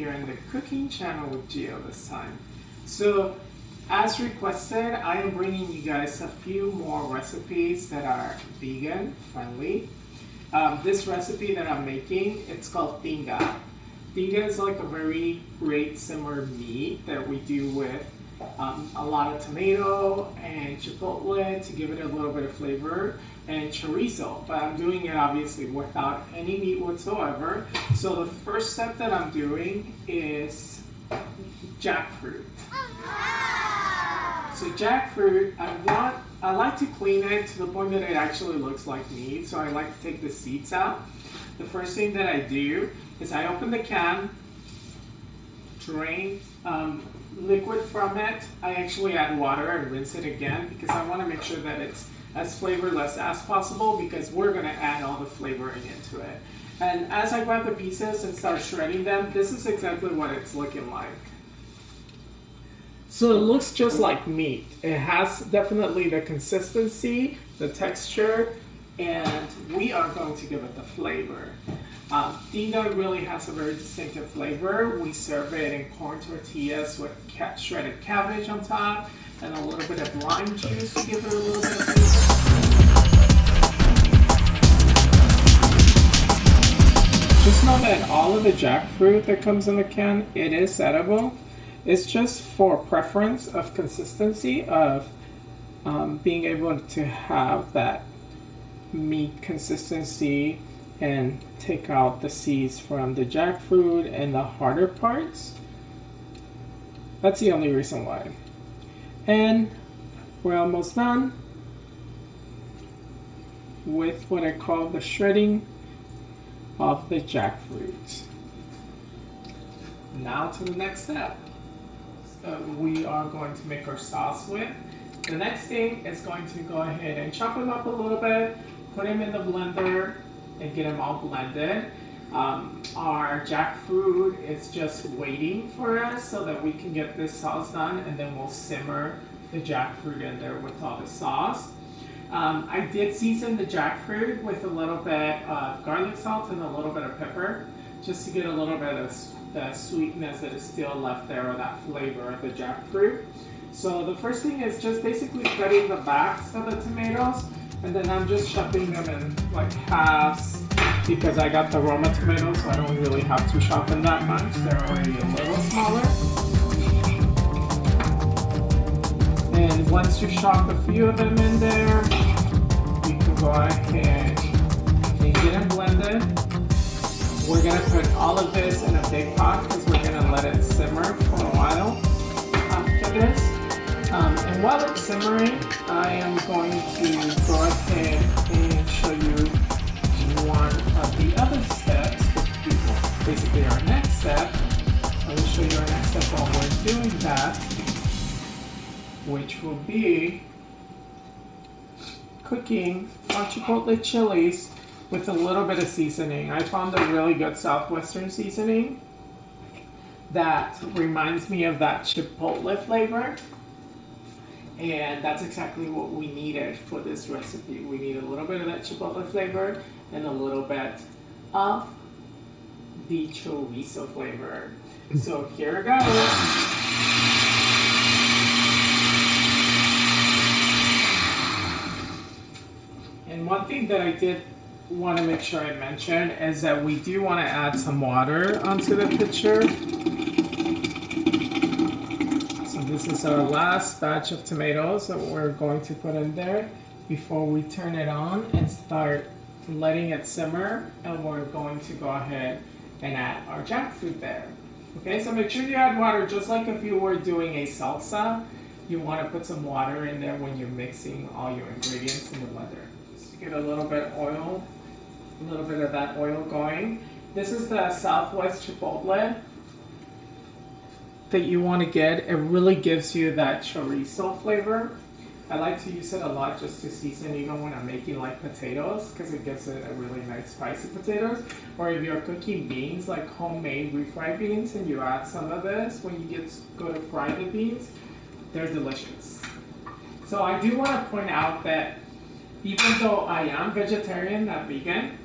here in the cooking channel with Gio this time. So, as requested, I am bringing you guys a few more recipes that are vegan friendly. This recipe that I'm making, it's called Tinga. Tinga is like a very great simmered meat that we do with a lot of tomato and chipotle to give it a little bit of flavor, and chorizo, but I'm doing it obviously without any meat whatsoever. So the first step that I'm doing is jackfruit. So jackfruit, I like to clean it to the point that it actually looks like meat, so I like to take the seeds out. The first thing that I do is I open the can, drain liquid from it. I actually add water and rinse it again because I want to make sure that it's as flavorless as possible, because we're going to add all the flavoring into it. And as I grab the pieces and start shredding them, this is exactly what it's looking like. So it looks just like meat. It has definitely the consistency, the texture, and we are going to give it the flavor. Tinga really has a very distinctive flavor. We serve it in corn tortillas with shredded cabbage on top and a little bit of lime juice to give it a little bit of flavor. Just know that all of the jackfruit that comes in the can, it is edible. It's just for preference of consistency of being able to have that meat consistency and take out the seeds from the jackfruit and the harder parts. That's the only reason why. And we're almost done with what I call the shredding of the jackfruit. Now to the next step. We are going to make our sauce with. The next thing is going to go ahead and chop them up a little bit, put them in the blender, and get them all blended. Our jackfruit is just waiting for us so that we can get this sauce done, and then we'll simmer the jackfruit in there with all the sauce. I did season the jackfruit with a little bit of garlic salt and a little bit of pepper, just to get a little bit of the sweetness that is still left there, or that flavor of the jackfruit. So the first thing is just basically cutting the backs of the tomatoes, and then I'm just chopping them in like halves because I got the Roma tomatoes, so I don't really have to chop them that much. They're already a little smaller. And once you chop a few of them in there, you can go ahead and get them blended. We're going to put all of this in a big pot because we're going to let it simmer for a while after this. And while it's simmering, I am going to go ahead and show you one of the other steps, which is basically our next step. I will show you our next step while we're doing that, which will be cooking our chipotle chilies with a little bit of seasoning. I found a really good Southwestern seasoning that reminds me of that chipotle flavor. And that's exactly what we needed for this recipe. We need a little bit of that chipotle flavor and a little bit of the chorizo flavor. So here it goes. And one thing that I did want to make sure I mention is that we do want to add some water onto the pitcher. So this is our last batch of tomatoes that we're going to put in there before we turn it on and start letting it simmer, and we're going to go ahead and add our jackfruit there. Okay, so make sure you add water just like if you were doing a salsa. You want to put some water in there when you're mixing all your ingredients in the blender. Get a little bit of oil, a little bit of that oil going. This is the Southwest Chipotle that you want to get. It really gives you that chorizo flavor. I like to use it a lot just to season even when I'm making like potatoes, because it gives it a really nice spicy potatoes. Or if you're cooking beans, like homemade refried beans, and you add some of this when you go to fry the beans, they're delicious. So I do want to point out that even though I am vegetarian, not vegan,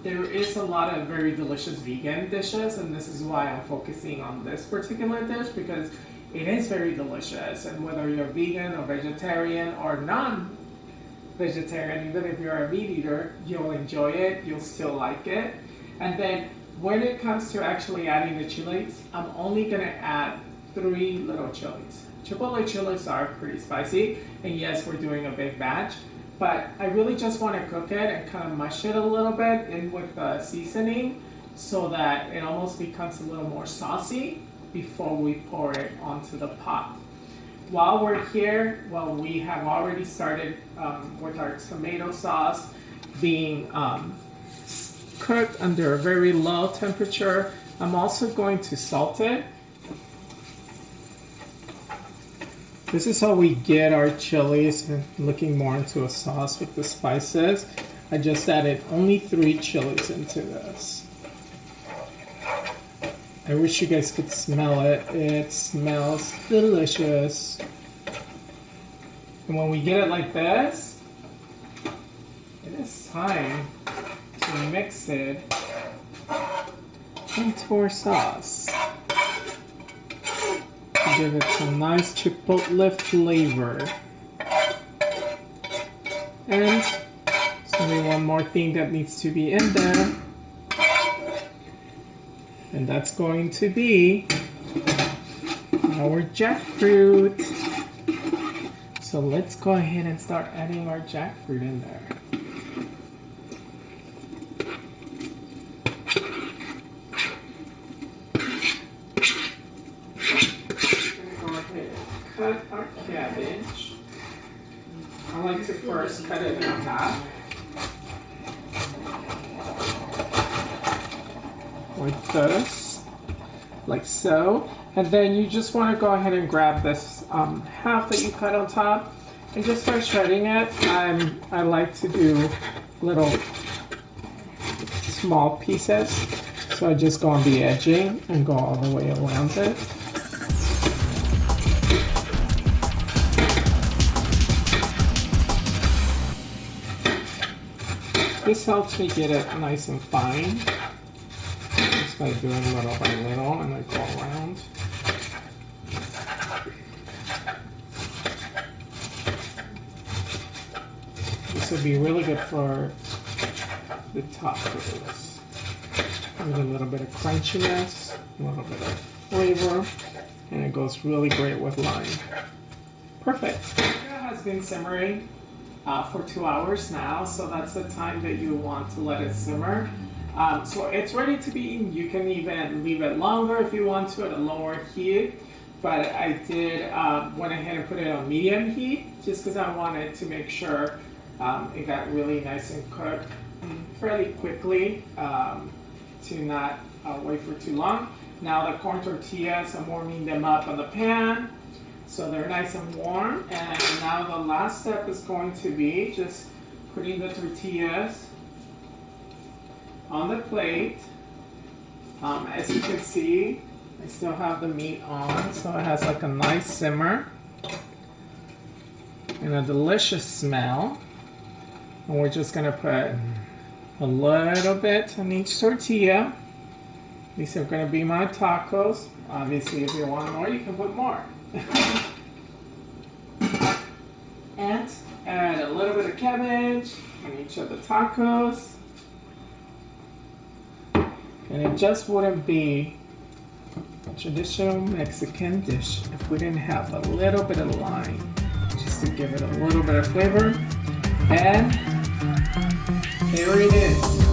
There is a lot of very delicious vegan dishes, and this is why I'm focusing on this particular dish because it is very delicious. And whether you're vegan or vegetarian or non-vegetarian, even if you're a meat eater, you'll enjoy it, you'll still like it. And then when it comes to actually adding the chilies, I'm only gonna add 3 little chilies. Chipotle chilies are pretty spicy, and yes, we're doing a big batch, but I really just want to cook it and kind of mush it a little bit in with the seasoning so that it almost becomes a little more saucy before we pour it onto the pot. While we're here, well, we have already started with our tomato sauce being cooked under a very low temperature. I'm also going to salt it. This is how we get our chilies looking more into a sauce with the spices. I just added only 3 chilies into this. I wish you guys could smell it. It smells delicious. And when we get it like this, it is time to mix it into our sauce. Give it some nice chipotle flavor. And there's only one more thing that needs to be in there. And that's going to be our jackfruit. So let's go ahead and start adding our jackfruit in there. Cut our cabbage. I like to first cut it in half. Like this. Like so. And then you just want to go ahead and grab this half that you cut on top and just start shredding it. I like to do little small pieces. So I just go on the edging and go all the way around it. This helps me get it nice and fine. Just by doing little by little and I go around. This would be really good for the tacos. With a little bit of crunchiness, a little bit of flavor, and it goes really great with lime. Perfect. It has been simmering for 2 hours now, so that's the time that you want to let it simmer. So it's ready to be eaten. You can even leave it longer if you want to at a lower heat, but I did went ahead and put it on medium heat just because I wanted to make sure it got really nice and cooked fairly quickly to not wait for too long. Now the corn tortillas, I'm warming them up on the pan. So they're nice and warm, and now the last step is going to be just putting the tortillas on the plate. As you can see, I still have the meat on, so it has like a nice simmer and a delicious smell. And we're just gonna put a little bit on each tortilla. These are gonna be my tacos. Obviously, if you want more, you can put more. And add a little bit of cabbage on each of the tacos. And it just wouldn't be a traditional Mexican dish if we didn't have a little bit of lime, just to give it a little bit of flavor. And there it is.